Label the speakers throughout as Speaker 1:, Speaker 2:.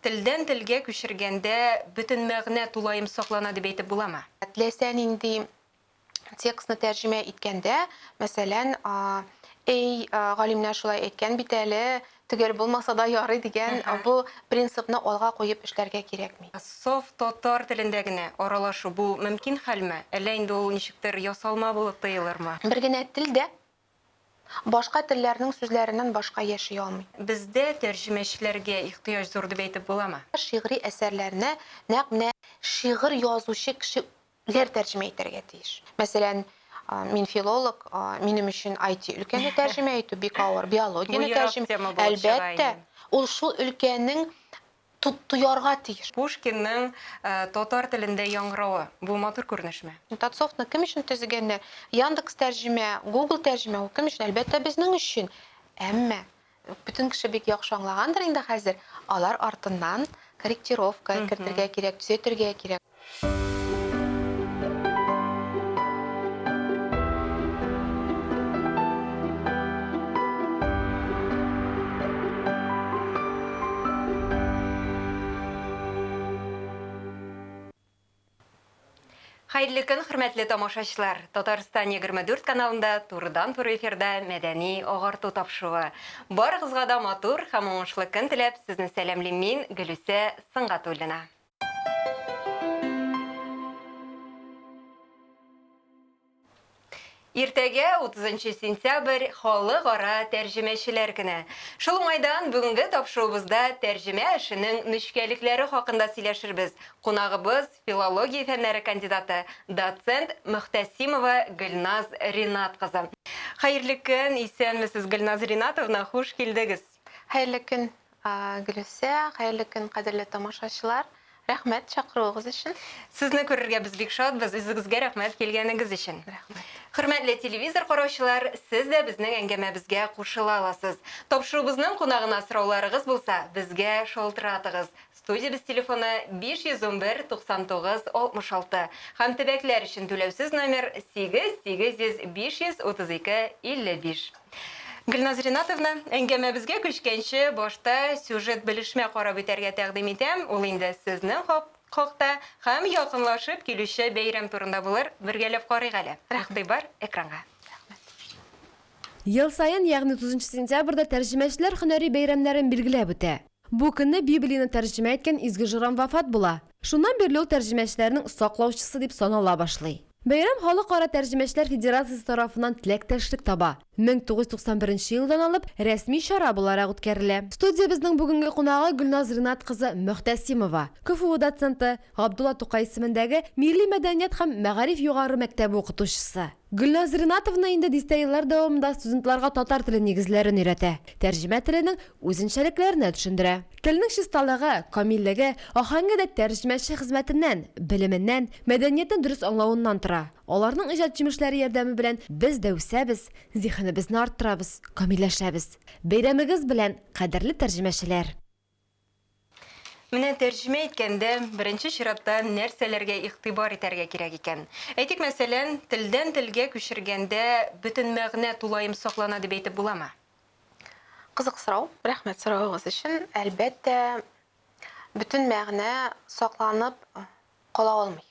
Speaker 1: тілден тілге көшіргенде бүтін мәғіне тулайым соқлана деп әйтеп булама?
Speaker 2: Теләсәң инде текстны тәрҗемә иткәндә, мәсәлән, галимнәр шулай әйткән бит әле, төгәл булмаса да ярый дигән, бу принципны алга куеп эшләргә кирәкми.
Speaker 1: Софт татар телендә генә аралашу бу мөмкин хәлме? Әллә инде ул ничектер ясалма булып тоелырмы?
Speaker 2: Бер генә телдә башка телләрнең сүзләреннән башка яши алмый.
Speaker 1: Бездә тәрҗемәчеләргә ихтыяҗ зур дип әйтеп буламы?
Speaker 2: Шигъри әсәрләрне нәкъ менә шигырь язучы кешеләр тәрҗемә итәргә тиеш. Мәсәлән, мин филолог, минем өчен IT өлкәне тәрҗемә итү бик авыр, биологияны тәрҗемә. Әлбәттә, ул шул өлкәнең туярга тиеш.
Speaker 1: Пушкинның татар телендә яңгыравы бу матур күренешме?
Speaker 2: Татсофтны кем өчен төзегәнне? Яндекс тәрҗемә, Google тәрҗемә, ул кем өчен? Әлбәттә безнең өчен. Әмма бүтән кеше бик яхшы аңлагандыр инде хәзер. Алар артыннан корректировка кертергә кирәк, төзәтергә кирәк.
Speaker 1: Хәерле көн, хөрмәтле тамашачылар. Татарстан 24 каналында турыдан-туры эфирда мәдәни агарту тапшыруы. Барыгызга да матур һәм уңышлы көн теләп, сезне сәламлыйм мин, Гөлүсә Сыңгатуллина. Иртәгә 30 сентябрь халыкара тәрҗемәчеләр көне. Шул уңайдан бүгенге тапшыруыбызда тәрҗемә эшенең нечкәлекләре хакында сөйләшербез. Кунагыбыз филология фәннәре кандидаты, доцент Мөхтәсимова Гөлназ Ринат кызы. Хәерле көн, исәнмесез Гөлназ Ринатовна, хуш килдегез.
Speaker 2: Хәерле көн, Гөлүсә, хәерле көн, кадерле тамашачылар. Рәхмәт чакыруыгыз өчен.
Speaker 1: Сезне күрергә без бик шатбыз, үзегезгә рәхмәт килгәнегез өчен.
Speaker 2: Рәхмәт.
Speaker 1: Хөрмәтле телевизор караучылар, сез дә безнең әңгәмәбезгә кушыла аласыз. Тапшыруыбызның кунагына сорауларыгыз булса, безгә шалтыратыгыз. Студиябыз телефоны 511-99-66 һәм төбәкләр өчен түләүсез номер 8-532-55. Гөлназ Ринатовна, әңгәмәбезгә күчкәнче башта сюжет белешмә карап үтәргә тәкъдим итәм. Ул инде сезнең хакта һәм якынлашып килүче бәйрәм турында булыр. Бергәләп карыйк әле. Игътибар экранга.
Speaker 3: Ел сайын, ягъни 30 сентябрьдә тәрҗемәчеләр һөнәри бәйрәмнәрен билгеләп үтә. Бу көнне Библияны тәрҗемә иткән изге жыран вафат була. Шуннан бирле ул тәрҗемәчеләрнең саклаучысы дип санала башлый. Бәйрәм Халыкара тәрҗемәчеләр федерациясе тарафыннан теләктәшлек таба. 1991 елдан алып рәсми чара буларак үткәрелә. Студиябезнең бүгенге кунагы Гөлназ Ринат кызы Мөхтәсимова, КФУ доценты, Габдулла Тукай исемендәге Милли мәдәният һәм мәгариф югары мәктәбе укытучысы. Гөлназ Ринатовна инде дистә еллар дәвамында студентларга татар теле нигезләрен өйрәтә. Тәрҗемә теленең үзенчәлекләрен төшендерә. Телнең чисталыгы, камиллеге, ахаңы да тәрҗемәче хезмәтеннән, белеменнән, мәдәниятен дөрес аңлавыннан тора. Аларның иҗат җимешләре ярдәме белән без дә үсәбез, зиһенебезне арттырабыз, камилләшәбез. Бәйрәмегез белән, кадерле тәрҗемәчеләр.
Speaker 1: Менә тәрҗемә иткәндә беренче чиратта нәрсәләргә игътибар итәргә кирәк икән. Әйтик, мәсәлән, телдән телгә күчергәндә бүтән мәгънә тулаем саклана дип әйтеп буламы?
Speaker 2: Кызык сорау. Рәхмәт сорауыгыз өчен. Әлбәттә, бүтән мәгънә сакланып кала алмый.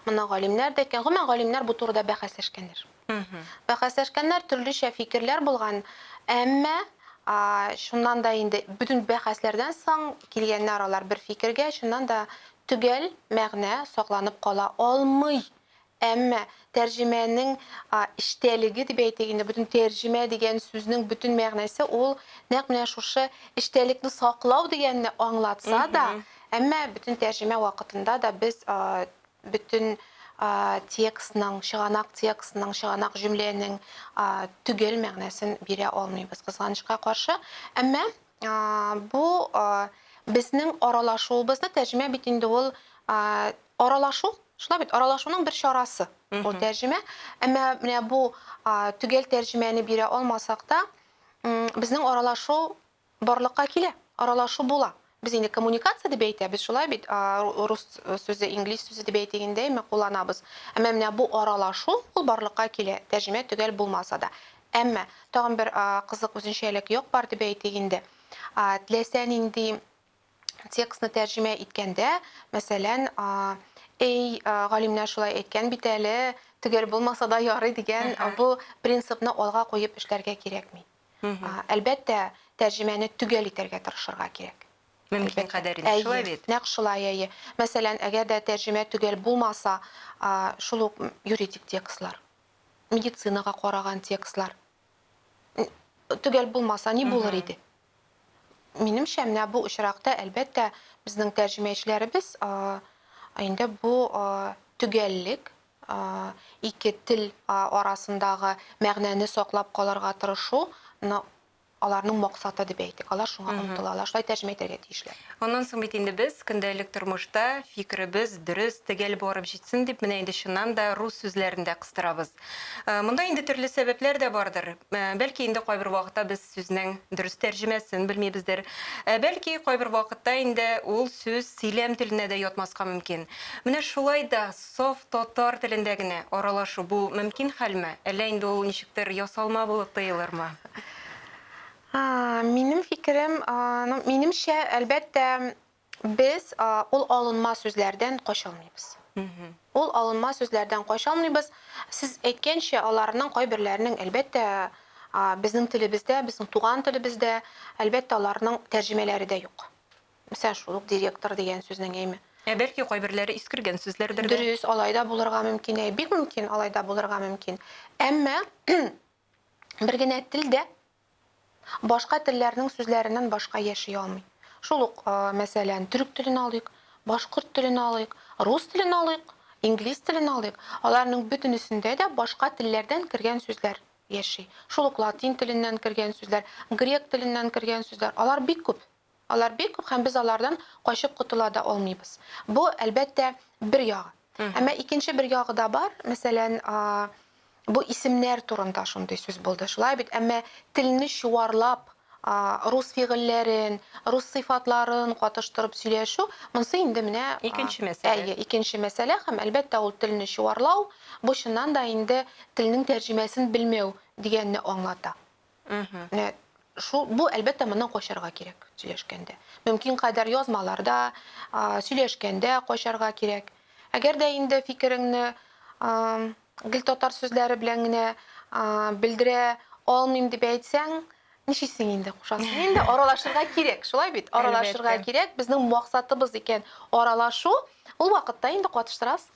Speaker 2: Моны галимнәр дә әйткән, гомумән галимнәр бу турыда бәхәсләшкәннәр. Бәхәсләшкәннәр, төрле фикерләр булган. Әмма шуннан да инде бүтән бәхәсләрдән соң килгәннәр алар бер фикергә, шуннан да төгәл мәгънә сакланып кала алмый. Әмма тәрҗемәнең иштәлеге дип әйтик инде, бүтән тәрҗемә дигән сүзнең бүтән мәгънәсе ул нәкъ менә шушы иштәлекне саклау дигәнне аңлатса да, әмма бүтән тәрҗемә вакытында да без бүтән текстның, чыганак җөмләнең төгәл мәгънәсен бирә алмыйбыз, кызганычка каршы. Әмма бу безнең аралашуыбызны тәрҗемә бит инде ул аралашу, шулай бит, аралашуның бер чарасы. Ул тәрҗемә, әмма менә бу төгәл тәрҗемәне бирә алмасак та, безнең аралашу барлыкка килә, аралашу була. Biz инде коммуникация дип әйтәбез, шулай бит, рус сүзе, инглиз сүзе дип әйтгәндә ми кулланабыз. Әмма менә бу аралашу ул барлыкка килә, тәрҗемә төгәл булмаса да. Әмма тагын бер кызык үзенчәлек юк бар дип әйтик инде. Теләсәң инде текстны тәрҗемә иткәндә, мәсәлән, эй, галимнәр шулай әйткән бит әле, төгәл булмаса да ярый дигән бу принципны алга куеп эшләргә кирәкми. Әлбәттә, тәрҗемәне төгәл итәргә тырышырга кирәк.
Speaker 1: Мөмкин кадәренчә шулай бит.
Speaker 2: Нәкъ шулай, әйе. Мәсәлән, әгәр дә тәрҗемә төгәл булмаса, шул ук юридик текстлар, медицинага караган текстлар төгәл булмаса ни булыр иде? Минемчә, менә бу очракта әлбәттә безнең тәрҗемәчеләребез инде бу төгәллек, ике тел арасындагы мәгънәне саклап калырга тырышу, аларның максаты дип әйтик. Алар шуңа омтылалар, шулай тәрҗемә итәргә тиешләр.
Speaker 1: Оннан соң бит инде без көндәлек тормышта фикеребез дөрес, төгәл барып җитсен дип, менә инде шуннан да рус сүзләрен дә кыстырабыз. Монда инде төрле сәбәпләр дә бардыр. Бәлки инде кайбер вакытта без сүзнең дөрес тәрҗемәсен белмибездер. Бәлки кайбер вакытта инде ул сүз сөйләм теленә дә ятмаска мөмкин. Менә шулай да саф татар телендә генә аралашу бу мөмкин хәлме? Әллә инде ул ничектер ясалма булып тоелырмы?
Speaker 2: Минем фикерем, минемчә, әлбәттә, без ул алынма сүзләрдән качалмыйбыз. Ул алынма сүзләрдән качалмыйбыз. Сез әйткәнчә, аларның кайберләренең әлбәттә безнең телебездә, безнең туган телебездә, әлбәттә аларның тәрҗемәләре дә юк. Мәсәлән, шул ук директор дигән сүзнең әйме.
Speaker 1: Бәлки кайберләре искергән сүзләрдер.
Speaker 2: Дөрес, алай да булырга мөмкин, бик мөмкин, алай да булырга мөмкин. Әмма бер генә телдә башка телләрнең сүзләреннән башка яши алмый. Шул ук, мәсәлән, түрк телен алыйк, башкорт телен алыйк, рус телен алыйк, инглиз телен алыйк. Аларның бөтенесендә дә башка телләрдән кергән сүзләр яши. Шул ук латин теленнән кергән сүзләр, грек теленнән кергән сүзләр. Алар бик күп. Алар бик күп һәм без алардан качып кутыла да алмыйбыз. Бу әлбәттә бер ягы. Әмма икенче бер ягы да бар. Мәсәлән, бу исемнәр турында шундый сүз булды. Шулай бит, әмма телне чуарлап, рус фигыльләрен, рус сыйфатларын катыштырып сөйләшү, монсы инде менә
Speaker 1: икенче мәсьәлә.
Speaker 2: Икенче мәсьәлә һәм әлбәттә ул телне чуарлау, бу чыннан да инде телнең тәрҗемәсен белмәү дигәнне аңлата. Бу әлбәттә моннан качарга кирәк сөйләшкәндә. Мөмкин кадәр язмаларда, сөйләшкәндә качарга кирәк. Әгәр дә инде фикереңне гел татар сүзләре белән генә белдерә алмыйм дип әйтсәң, ничисең инде кушасың? Инде аралашырга кирәк, шулай бит? Аралашырга кирәк. Безнең максатыбыз икән аралашу, ул вакытта инде катыштырасың.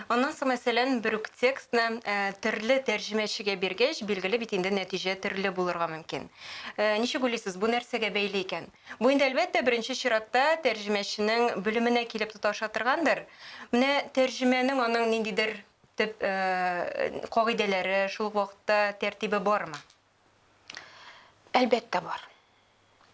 Speaker 1: Оннан соң, мәсәлән, бер үк текстны төрле тәрҗемәчегә биргәч, билгеле бит инде нәтиҗә төрле булырга мөмкин. Ничек уйлыйсыз, бу нәрсәгә бәйле икән? Бу инде әлбәттә беренче чиратта тәрҗемәченең белеменә килеп тоташа торгандыр. Менә тәрҗемәнең аның ниндидер төп кагыйдәләре, шул вакытта тәртибе бармы?
Speaker 2: Әлбәттә бар.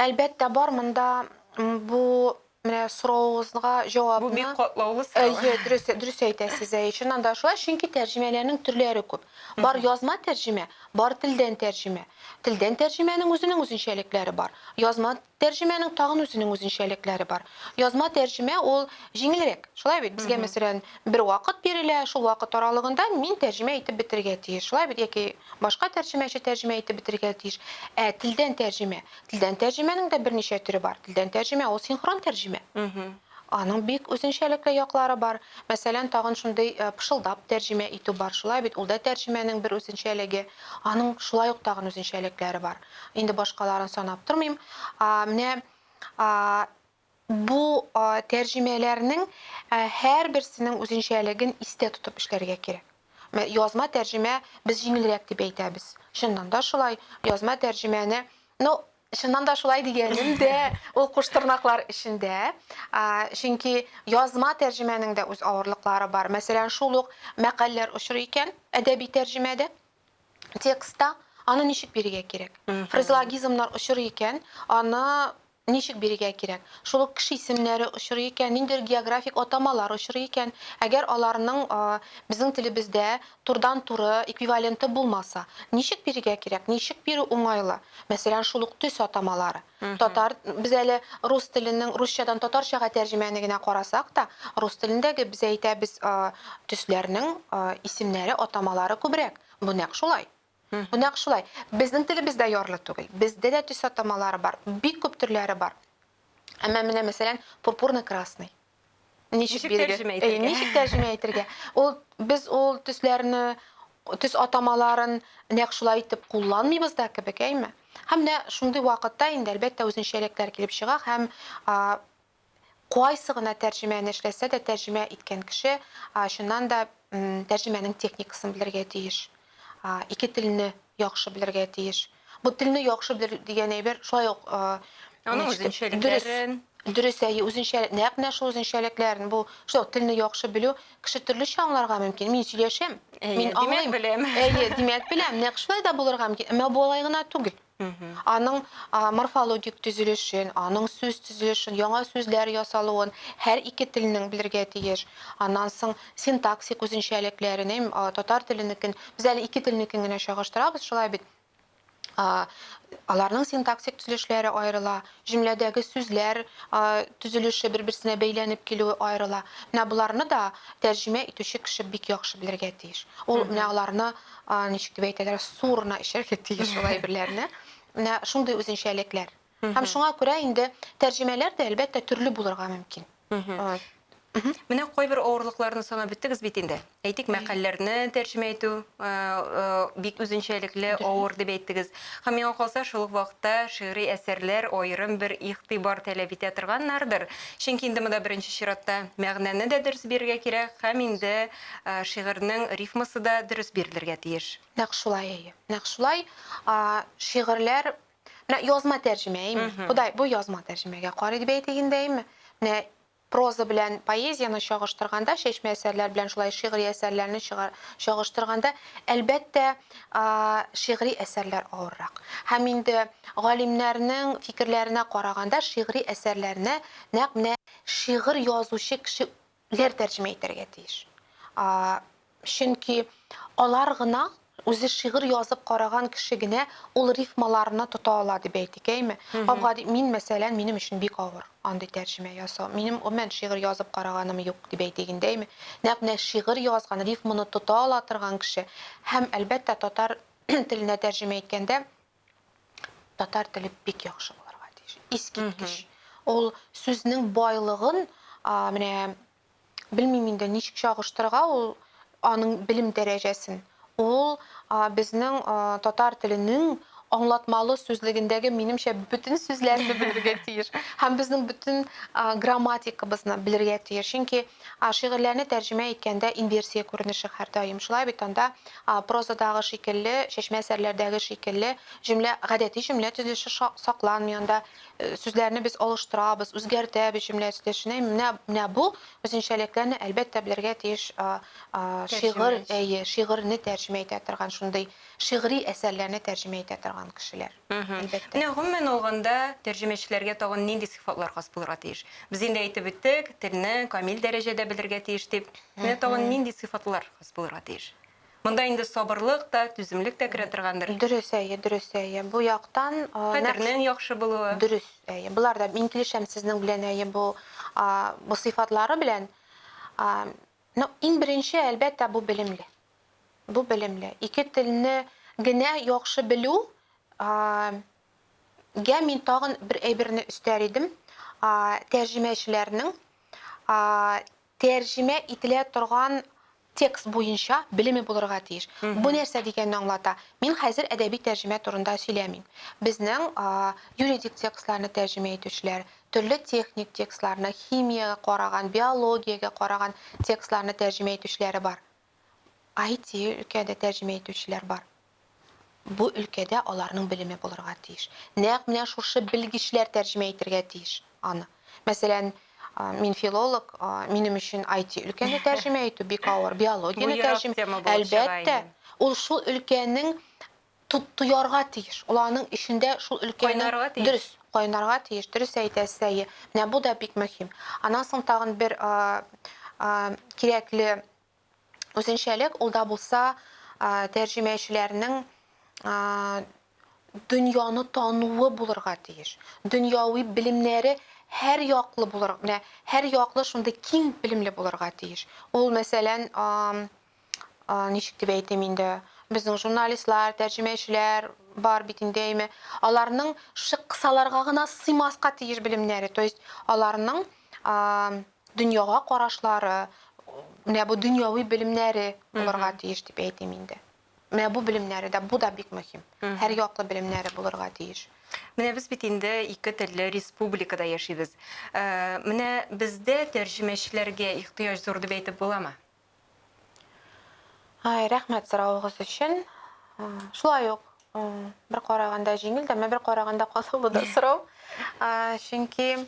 Speaker 2: Әлбәттә бар, монда бу менә сорауыгызга җавапны...
Speaker 1: Бу бик катлаулы сорау.
Speaker 2: Дөрес әйтәсез, чыннан да шулай, чөнки тәрҗемәләрнең төрләре күп. Бар язма тәрҗемә, бар телдән тәрҗемә. Телдән тәрҗемәнең үзенең үзенчәлекләре бар. Язма тәрҗемәнең тагын үзенең үзенчәлекләре бар. Язма тәрҗемә ул җиңелрәк. Шулай бит, безгә мәсәлән бер вакыт бирелә, шул вакыт аралыгында мин тәрҗемә итеп бетергә тиеш. Шулай бит, яки башка тәрҗемәче тәрҗемә итеп бетергә тиеш. Телдән тәрҗемә. Телдән тәрҗемәнең дә берничә төре бар. Телдән тәрҗемә ул синхрон тәрҗемә. Аның бик үзенчәлекле яклары бар. Мәсәлән, тагын шундый пышылдап тәрҗемә итү бар. Шулай бит, ул да тәрҗемәнең бер үзенчәлеге. Аның шулай ук тагын үзенчәлекләре бар. Инде башкаларын санап тормыйм. Менә бу тәрҗемәләрнең һәр берсенең үзенчәлеген истә тотып эшләргә кирәк. Язма тәрҗемә без җиңелрәк дип әйтәбез. Чыннан да шулай. Язма тәрҗемәне, чыннан да шулай дигәнем дә ул куштырнаклар эчендә. Чөнки язма тәрҗемәнең дә үз авырлыклары бар. Мәсәлән, шул ук мәкаләләр очрый икән әдәби тәрҗемәдә, текстта аны ничек бирергә кирәк? Фразеологизмнар очрый икән, аны ничек бирергә кирәк? Шул ук кеше исемнәре очрый икән, ниндидер географик атамалар очрый икән. Әгәр аларның безнең телебездә турдан-туры эквиваленты булмаса, ничек бирергә кирәк? Ничек бирү уңайлы? Мәсәлән, шул ук төс атамалары. Татар, без әле рус теленең русчадан татарчага тәрҗемәне генә карасак та, рус телендәге без әйтәбез төсләрнең исемнәре, атамалары күбрәк. Бу нәкъ шулай. Бу нәкъ шулай. Безнең телебездә ярлы түгел. Бездә дә төс атамалары бар. Бик күп төрләре бар. Әмма менә мәсәлән, пурпурно-красный.
Speaker 1: Ничек тәрҗемә итәргә?
Speaker 2: Ничек тәрҗемә итәргә? Без ул төсләрне, төс атамаларын нәкъ шулай итеп кулланмыйбыз да кебек, әйме? Һәм менә шундый вакытта инде әлбәттә үзенчәлекләр килеп чыга һәм кайсы гына тәрҗемәне эшләсә дә тәрҗемә иткән кеше шуннан да тәрҗемәнең техникасын белергә тиеш. Ике телне яхшы белергә тиеш. Бу телне яхшы белер дигән әйбер шулай ук
Speaker 1: Аның үзенчәлекләрен
Speaker 2: дөрес үзенчәлек, нәкъ менә шул үзенчәлекләрен, бу шул телне яхшы белү кеше төрлечә аңларга мөмкин. Мин сөйләшәм, мин аңлыйм,
Speaker 1: беләм.
Speaker 2: Димәк беләм, нәкъ шулай да булырга мөмкин. Әмма бу алай гына түгел. Аның морфологик төзелешен, аның сүз төзелешен, яңа сүзләр ясалуын һәр ике телнең белергә тиеш. Аннан соң синтаксик үзенчәлекләрен, татар теленекен, без әле ике телнекен генә чагыштырабыз, шулай бит. Аларның синтаксик төзелешләре аерыла, җөмләдәге сүзләр төзелеше бер-берсенә бәйләнеп килүе аерыла. Менә буларны да тәрҗемә итүче кеше бик яхшы белергә тиеш. Ул менә аларны ничек дип әйтәләр, сурна ишәргә тиеш шулай берләрне. Менә шундый үзенчәлекләр. Һәм шуңа күрә инде тәрҗемәләр дә әлбәттә төрле булырга мөмкин.
Speaker 1: Менә кайбер авырлыкларны санап биттегез бит инде. Әйтик, мәкаләләрне тәрҗемә итү бик үзенчәлекле авыр дип әйттегез. Һәм миңа калса, шул ук вакытта шигъри әсәрләр аерым бер игътибар таләп итә торганнардыр. Чөнки инде монда беренче чиратта мәгънәне дә дөрес бирергә кирәк, һәм инде шигырьнең рифмасы да дөрес бирелергә тиеш.
Speaker 2: Нәкъ шулай. Нәкъ шулай шигырьләр, менә язма тәрҗемә, бу язма тәрҗемәгә карый дип әйтегендәйме? Менә проза белән поэзияны чагыштырганда, шәчмә әсәрләр белән шулай шигъри әсәрләрне чагыштырганда, әлбәттә шигъри әсәрләр авыррак. Һәм инде галимнәрнең фикерләренә караганда, шигъри әсәрләрне нәкъ менә шигырь язучы кешеләр тәрҗемә итәргә тиеш. Чөнки алар гына үзе шигырь язып караган кеше генә ул рифмаларны тота ала дип әйтик, әйме? Мин мәсәлән, минем өчен бик авыр андый тәрҗемә ясау. Минем мен шигырь язып караганым юк дип әйтегендәйме? Нәкъ менә шигырь язган, рифманы тота ала торган кеше һәм әлбәттә татар теленә тәрҗемә иткәндә татар теле бик яхшы булырга тиеш. Искиткеч. Ул сүзнең байлыгын менә белмим инде ничек чагыштырга, ул аның белем дәрәҗәсен. Ул безнең татар теленең аңлатмалы сүзлегендәге минемчә бүтән сүзләрне белергә тиеш. Һәм безнең бүтән грамматикабызны белергә тиеш. Чөнки шигырьләрне тәрҗемә иткәндә инверсия күренеше һәрдаим. Шулай бит анда прозадагы шикелле, шәчмә әсәрләрдәге шикелле гадәти җөмлә төзелеше сакланмый. Анда сүзләрне без алыштырабыз, үзгәртәбез җөмлә төзелешенә. Менә бу үзенчәлекләрне әлбәттә белергә тиеш шигырьне тәрҗемә итә торган, шундый шигъри әсәрләрне тәрҗемә итә торган кешеләр. Әлбәттә.
Speaker 1: Менә гомумән алганда тәрҗемәчеләргә тагын нинди сыйфатлар хас булырга тиеш? Без инде әйтеп беттек, телне камил дәрәҗәдә белергә тиеш дип. Менә тагын нинди сыйфатлар хас булырга тиеш? Монда инде сабырлык та, түземлек тә керә торгандыр.
Speaker 2: Дөрес. Бу яктан
Speaker 1: Хәтернең яхшы булуы.
Speaker 2: Дөрес. Булар да мин килешәм сезнең белән бу сыйфатлары белән. Иң беренче әлбәттә бу белемле. Ике телне генә яхшы белү мин тагын бер әйберне өстәр идем. Тәрҗемәчеләрнең тәрҗемә ителә торган текст буенча белеме булырга тиеш. Бу нәрсә дигәнне аңлата. Мин хәзер әдәби тәрҗемә турында сөйләмим. Безнең юридик текстларны тәрҗемә итүчеләр, төрле техник текстларны, химиягә караган, биологиягә караган текстларны тәрҗемә итүчеләре бар. IT өлкәдә тәрҗемә итүчеләр бар. Бу өлкәдә аларның белеме булырга тиеш. Нәкъ менә шушы белгечләр тәрҗемә итәргә тиеш аны. Мәсәлән, мин филолог, минем өчен IT өлкәне тәрҗемә итү бик авыр, биологияны тәрҗемә. Әлбәттә, ул шул өлкәнең туярга тиеш. Уларның ишендә шул өлкәнең дөрес кайнарга тиеш, дөрес әйтәсез. Менә бу да бик мөһим. Аннан соң тагын бер кирәкле үзенчәлек ул да булса тәрҗемәчеләрнең дөньяны тануы булырга тиеш. Дөньяви белемнәре һәр яклы булыр. Менә һәр яклы шундый киң белемле булырга тиеш. Ул мәсәлән ничек дип әйтим инде, безнең журналистлар, тәрҗемәчеләр, бар бит инде. Аларның шы кысаларга гына сыймаска тиеш белемнәре, то есть аларның дөньяга карашлары, менә бу дөньяви белемнәре булырга тиеш дип әйтим инде. Менә бу белемнәре дә, бу да бик мөһим. Һәр яклы белемнәре булырга тиеш.
Speaker 1: Менә без бит инде ике телле республикада яшибез. Менә бездә тәрҗемәчеләргә ихтыяҗ зур дип әйтеп буламы?
Speaker 2: Рәхмәт сорауыгыз өчен. Шулай ук бер караганда җиңел дә, бер караганда катылы да сорау. Чөнки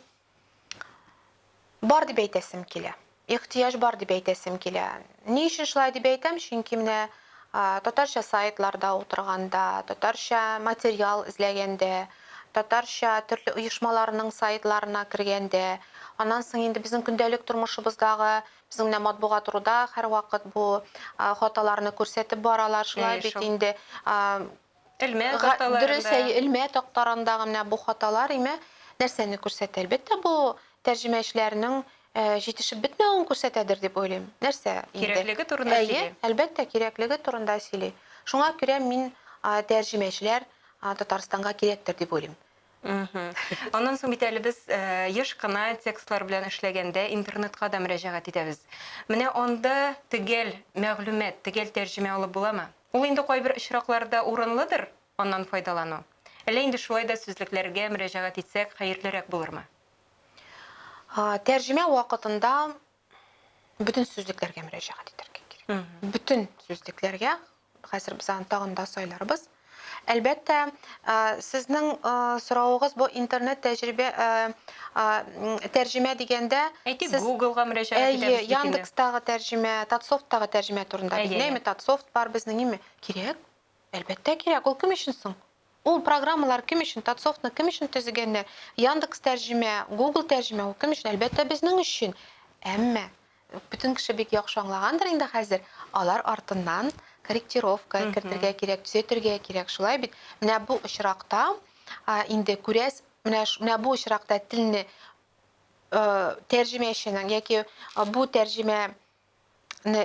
Speaker 2: бар дип әйтәсем килә. Ихтыяҗ бар дип әйтәсем килә. Ни өчен шулай дип әйтәм? Чөнки менә татарча сайтларда утырганда, татарча материал эзләгәндә, татарча төрле оешмаларның сайтларына кергәндә, аннан соң инде безнең көндәлек тормышыбыздагы, безнең менә матбугат турында һәр вакыт бу хаталарны күрсәтеп баралар, шулай бит инде
Speaker 1: Илмә такталарында.
Speaker 2: Дөрес, илмә тактарындагы менә бу хаталар нәрсәне күрсәтә? Әлбәттә, бу тәрҗемәчеләрнең җитешеп бетмәвен күрсәтәдер дип уйлыйм. Нәрсә инде?
Speaker 1: Кирәклеге турында сөйли.
Speaker 2: Әлбәттә, кирәклеге турында сөйли. Шуңа күрә мин тәрҗемәчеләр Татарстанга кирәктер дип уйлыйм.
Speaker 1: Аннан соң бит әле без еш кына текстлар белән эшләгәндә интернетка да мөрәҗәгать итәбез. Менә анда төгәл мәгълүмат, төгәл тәрҗемә алып буламы? Ул инде кайбер очракларда урынлыдыр, аннан файдалану. Әле инде шулай да сүзлекләргә мөрәҗәгать итсәк, хәерлерәк булырмы?
Speaker 2: Тәрҗемә вакытында бүтән сүзлекләргә мөрәҗәгать итәргә кирәк. Бүтән сүзлекләргә, хәзер без аны тагын да сайларбыз. Әлбәттә, сезнең сорауыгыз бу интернет тәрҗемә дигәндә,
Speaker 1: сез Google-га мөрәҗәгать итәбез.
Speaker 2: Яндекстагы тәрҗемә, Татсофтагы тәрҗемә турында. Нәме Татсофт бар безнең име? Кирәк. Әлбәттә кирәк. Ул кем өчен соң? Ул программалар кем өчен? Татсофтны кем өчен төзегәннәр? Яндекс тәрҗемә, Google тәрҗемә ул кем өчен? Әлбәттә безнең өчен. Әмма бүтән кеше бик яхшы аңлагандыр инде хәзер. Алар артыннан корректировка кертергә кирәк, төзәтергә кирәк, шулай бит. Менә бу очракта инде күрәс, менә бу очракта телне тәрҗемәченең яки бу тәрҗемәне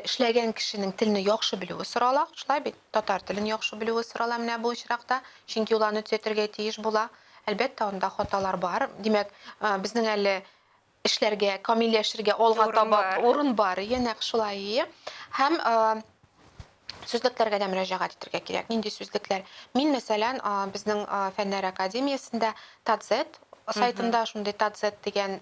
Speaker 2: эшләгән кешенең телне яхшы белүе сорала, шулай бит. Татар телен яхшы белүе сорала менә бу очракта, чөнки ул аны төзәтергә тиеш була. Әлбәттә, анда хаталар бар. Димәк, безнең әле эшләргә, камилләшергә алга таба урын бар. Янәк шулай. Һәм сүзлекләргә дә мөрәҗәгать итәргә кирәк. Нинди сүзлекләр? Мин, мәсәлән, безнең Фәннәр академиясендә Татзет сайтында шундый Татзет дигән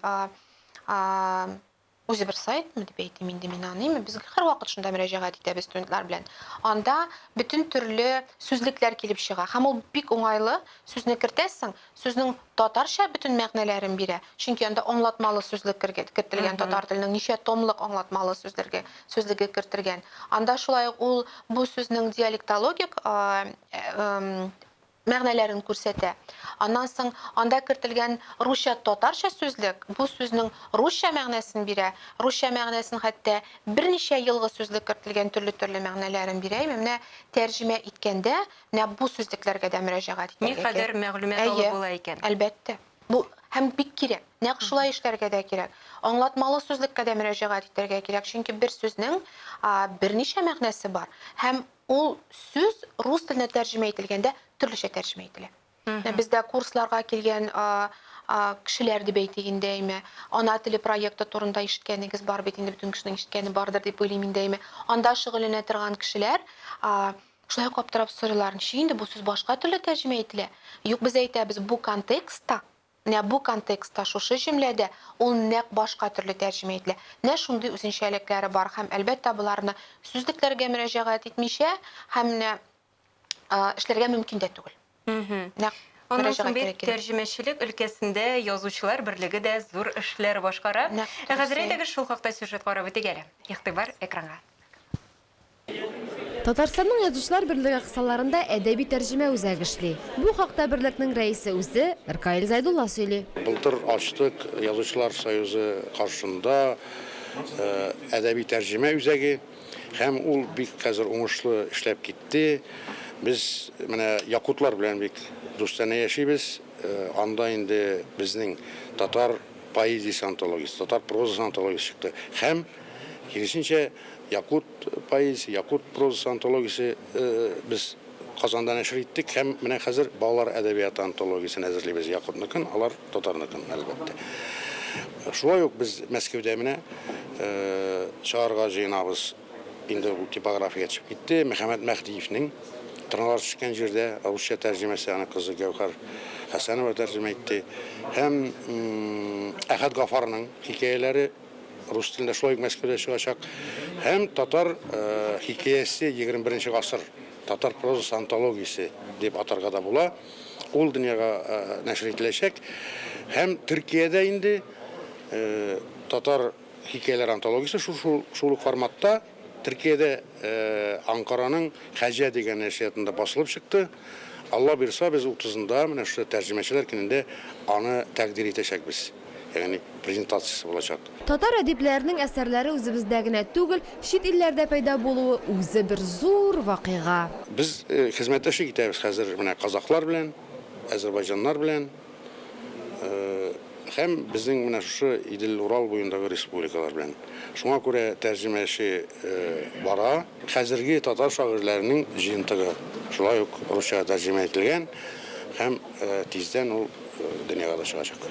Speaker 2: үзе бер сайтмы дип әйтим инде мин аны. Без һәр вакыт шунда мөрәҗәгать итәбез студентлар белән. Анда бүтән төрле сүзлекләр килеп чыга. Һәм ул бик уңайлы. Сүзне кертәсең, сүзнең татарча бүтән мәгънәләрен бирә. Чөнки анда аңлатмалы сүзлек кертелгән, татар теленең ничә томлык аңлатмалы сүзлеге кертелгән. Анда шулай ук ул бу сүзнең диалектологик мәгънәләрен күрсәтә. Аннан соң анда кертелгән русча татарча сүзлек бу сүзнең русча мәгънәсен бирә. Русча мәгънәсен хәтта берничә елгы сүзлек кертелгән төрле мәгънәләрен бирә. Менә тәрҗемә иткәндә менә бу сүзлекләргә дә мөрәҗәгать итәргә.
Speaker 1: Никадәр мәгълүмат алып була икән.
Speaker 2: Әлбәттә. Бу һәм бик кирәк. Нәкъ шулай эшләргә дә кирәк. Аңлатмалы сүзлеккә дә мөрәҗәгать итәргә кирәк. Чөнки бер сүзнең берничә мәгънәсе бар. Һәм ул сүз рус теленә тәрҗемә ителгәндә төрлечә тәрҗемә ителә. Бездә курсларга килгән кешеләр дип әйтегендә, ана теле проекты турында ишеткәнегез бар бит, инде бүтән кешенең ишеткәне бардыр дип уйлыйм инде. Анда шөгыльләнә торган кешеләр шулай каптырып сорыйлар, ничә инде бу сүз башка төрле тәрҗемә ителә. Юк, без әйтәбез, бу контекстта, шушы җөмләдә ул нәкъ башка төрле тәрҗемә ителә. Менә шундый үзенчәлекләре бар һәм әлбәттә буларны сүзлекләргә мөрәҗәгать итмичә һәм эшләргә мөмкин дә түгел.
Speaker 1: Аннан соң бит тәрҗемәчелек өлкәсендә язучылар берлеге дә зур эшләр башкара. Хәзер әйтегез, шул хакта сюжет карап үтик әле. Игътибар экранга.
Speaker 3: Татарстанның язучылар берлеге кысаларында әдәби тәрҗемә үзәге эшли. Бу хакта берлекнең рәисе үзе Ркаил Зайдулла сөйли.
Speaker 4: Былтыр ачтык Язучылар союзы каршында әдәби тәрҗемә үзәге һәм ул бик хәзер уңышлы эшләп китте. Biz менә якутлар белән бик дустана яшибез. Анда инде безнең татар поэзиясе антологиясе, татар прозасы антологиясе чыкты. Һәм киресенчә якут поэзиясе, якут прозасы антологиясе без Казанда нәшр иттек һәм менә хәзер балалар әдәбияты антологиясын әзерлибез. Якутныкын, алар татарныкын әлбәттә. Шулай ук без Мәскәүдә менә чыгарга җыенабыз. Инде ул типография чыгып китте. Мөхәммәд Мәхдиевнең Тырналар төшкән җирдә русча тәрҗемәсе, аны кызы Гәүһәр Хәсәнова тәрҗемә итте. Һәм Әхәт Гафарның хикәяләре рус телендә шулай ук Мәскәүдә чыгачак. Һәм татар хикәясе 21 гасыр, татар прозасы антологиясе дип атарга да була. Ул дөньяга нәшр ителәчәк. Һәм Төркиядә инде татар хикәяләр антологиясе шул форматта Төркиядә Анкараның Хаҗа дигән нәшриятында басылып чыкты. Алла бирса, без 30-нда менә шу тәрҗемәчеләр көнендә аны тәкъдир итәчәкбез. Ягъни презентациясе булачак.
Speaker 3: Татар әдипләренең әсәрләре үзебездә генә түгел, чит илләрдә пайда булуы үзе бер зур вакыйга.
Speaker 4: Без хезмәттәшлек итәбез хәзер менә казаклар белән, азәрбайҗаннар белән, һәм безнең менә шу Идел Урал буендагы республикалар белән. Шуңа күрә тәрҗемәче бара. Хәзерге татар шагыйрьләренең җыентыгы шулай ук русча тәрҗемә ителгән һәм тиздән ул дөньяга да чыгачак.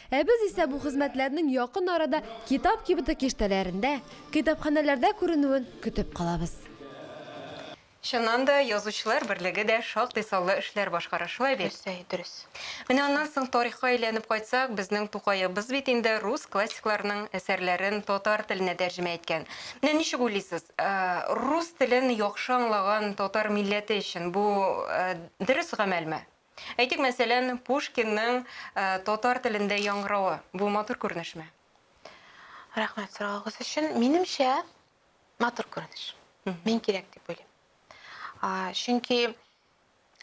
Speaker 3: Ә без исә бу хезмәтләрнең якын арада китап кибеты киштәләрендә, китапханәләрдә күренүен көтеп калабыз.
Speaker 1: Чыннан да язучылар берлеге дә шактый саллы эшләр башкара, шулай бит?
Speaker 2: Дөрес.
Speaker 1: Менә аннан соң тарихка әйләнеп кайтсак, безнең Тукаебыз бит инде рус классикларының әсәрләрен татар теленә тәрҗемә иткән. Менә ничек уйлыйсыз, рус телен яхшы аңлаган татар милләте өчен бу дөрес гамәлме? Әйтик, мәсәлән, Пушкинның татар телендә яңгыравы, бу матур күренешме?
Speaker 2: Рәхмәт сорагыгыз өчен. Минемчә, матур күренеш. Мин кирәк дип уйлыйм. Чөнки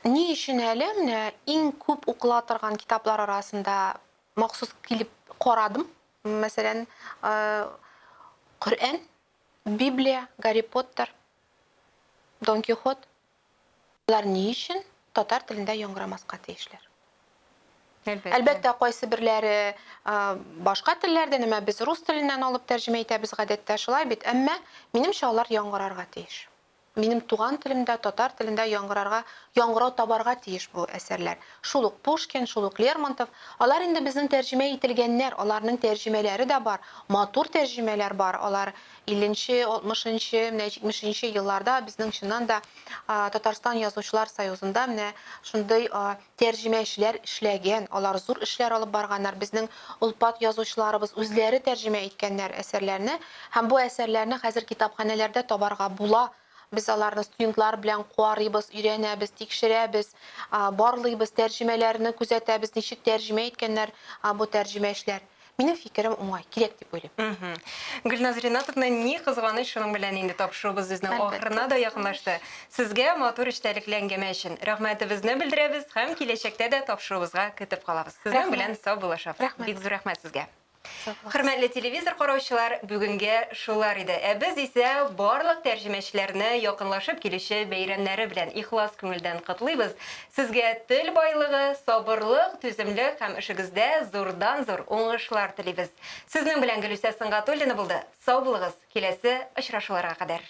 Speaker 2: ни өчен әле менә иң күп укыла торган китаплар арасында махсус килеп карадым. Мәсәлән, Коръән, Библия, Гарри Поттер, Дон Кихот. Булар ни өчен татар телендә яңгырамаска тиешләр? Әлбәттә, кайсы бирләре башка телләрдән, әмма без рус теленнән алып тәрҗемә итәбез гадәттә шулай бит, әмма минемчә алар яңгырарга тиеш. Минем туган телемдә, татар телендә яңгырау табарга тиеш бу әсәрләр. Шул ук Пушкин, шул ук Лермонтов, алар инде безнең тәрҗемә ителгәннәр, аларның тәрҗемәләре дә бар, матур тәрҗемәләр бар. Алар 50-нче, 60-нче, 70-нче елларда безнең чыннан да Татарстан язучылар союзында менә шундый тәрҗемәчеләр эшләгән, алар зур эшләр алып барганнар. Безнең улпат язучыларыбыз үзләре тәрҗемә иткәннәр әсәрләрне, һәм бу әсәрләрне хәзер китапханәләрдә табарга була. Biz аларны студентлар белән куарыбыз, өйрәнәбез, тикшерәбез, барлыйбыз, тәрҗемәләрне күзәтәбез, ничек тәрҗемә иткәннәр бу тәрҗемәчеләр. Минем фикерем уңай, кирәк дип уйлыйм.
Speaker 1: Гөлназ Ринатовна, ни кызганыч шуның белән инде тапшырубыз безнең ахырына да якынлашты. Сезгә матур эштәлекле әңгәмә өчен рәхмәтебезне белдерәбез һәм киләчәктә дә тапшырубызга көтеп калабыз. Сезнең белән сау булышабыз. Бик зур рәхмәт сезгә. Хөрмәтле телевизор караучылар, бүгенгә шулар иде. Ә без исә барлык тәрҗемәчеләрне якынлашып килүче бәйрәмнәре белән ихлас күңелдән котлыйбыз. Сезгә тел байлыгы, сабырлык, түземлек һәм эшегездә зурдан-зур уңышлар телибез. Сезнең белән Гөлүсә Сыңгатуллина булды. Сау булыгыз. Киләсе очрашуларга кадәр.